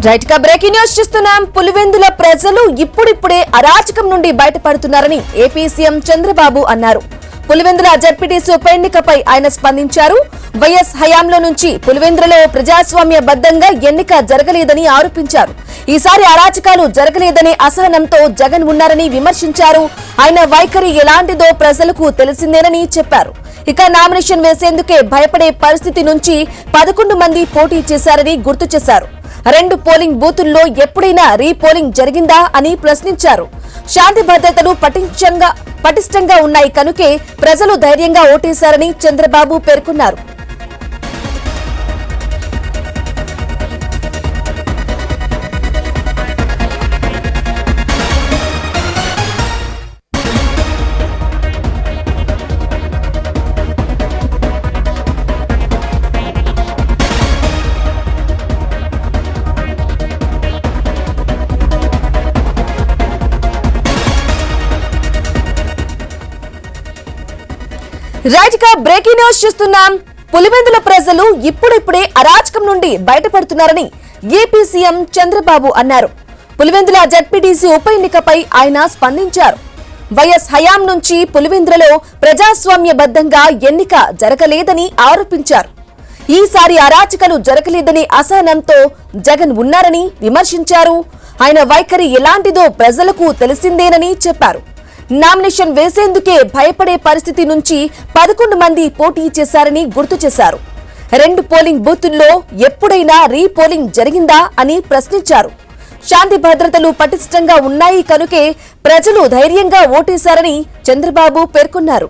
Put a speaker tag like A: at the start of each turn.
A: Right గా breaking news చూస్తున్నాం. పులివెందుల ప్రజలు ఇప్పుడిప్పుడే అరాచకం నుండి బయటపడుతున్నారని ఏపీ సీఎం చంద్రబాబు అన్నారు. పులివెందుల జడ్పీటీసీ ఉప ఎన్నికపై ఆయన స్పందించారు. వైఎస్ హయాంలో నుంచి పులివెందులలో ప్రజాస్వామ్యబద్ధంగా ఎన్నిక జరగలేదని ఆరోపించారు. ఈసారి అరాచకాలు జరగలేదనే అసహనంతో జగన్ ఉన్నారని విమర్శించారు. ఆయన వైఖరి ఎలాంటిదో ప్రజలకు తెలిసిందేనని చెప్పారు. ఇక నామినేషన్ వేసేందుకే భయపడే పరిస్థితి నుంచి 11 మంది పోటీ చేశారని గుర్తు చేశారు. 2 పోలింగ్ బూతుల్లో ఎప్పుడైనా రీపోలింగ్ జరిగిందా అని ప్రశ్నించారు. శాంతి భద్రతలు పటిష్టంగా ఉన్నాయి కనుకే ప్రజలు ధైర్యంగా ఓటేశారని చంద్రబాబు పేర్కొన్నారు. రైట్ గా బ్రేకింగ్ న్యూస్ చూస్తున్నాం. పులివెందుల ప్రజలు ఇప్పుడిప్పుడే అరాచకం నుండి బయటపడుతున్నారని ఏపీ సీఎం చంద్రబాబు అన్నారు. పులివెందుల జడ్పీటీసీ ఉప ఎన్నికపై ఆయన స్పందించారు. వైఎస్ హయాం నుంచి పులివెందులలో ప్రజాస్వామ్యబద్ధంగా ఎన్నిక జరగలేదని ఆరోపించారు. ఈసారి అరాచకాలు జరగలేదనే అసహనంతో జగన్ ఉన్నారని విమర్శించారు. ఆయన వైఖరి ఎలాంటిదో ప్రజలకు తెలిసిందేనని చెప్పారు. నామినేషన్ వేసేందుకే భయపడే పరిస్థితి నుంచి 11 మంది పోటీ చేశారని గుర్తు చేశారు. 2 పోలింగ్ బూతుల్లో ఎప్పుడైనా రీపోలింగ్ జరిగిందా అని ప్రశ్నించారు. శాంతి భద్రతలు పటిష్టంగా ఉన్నాయి కనుకే ప్రజలు ధైర్యంగా ఓటేశారని చంద్రబాబు పేర్కొన్నారు.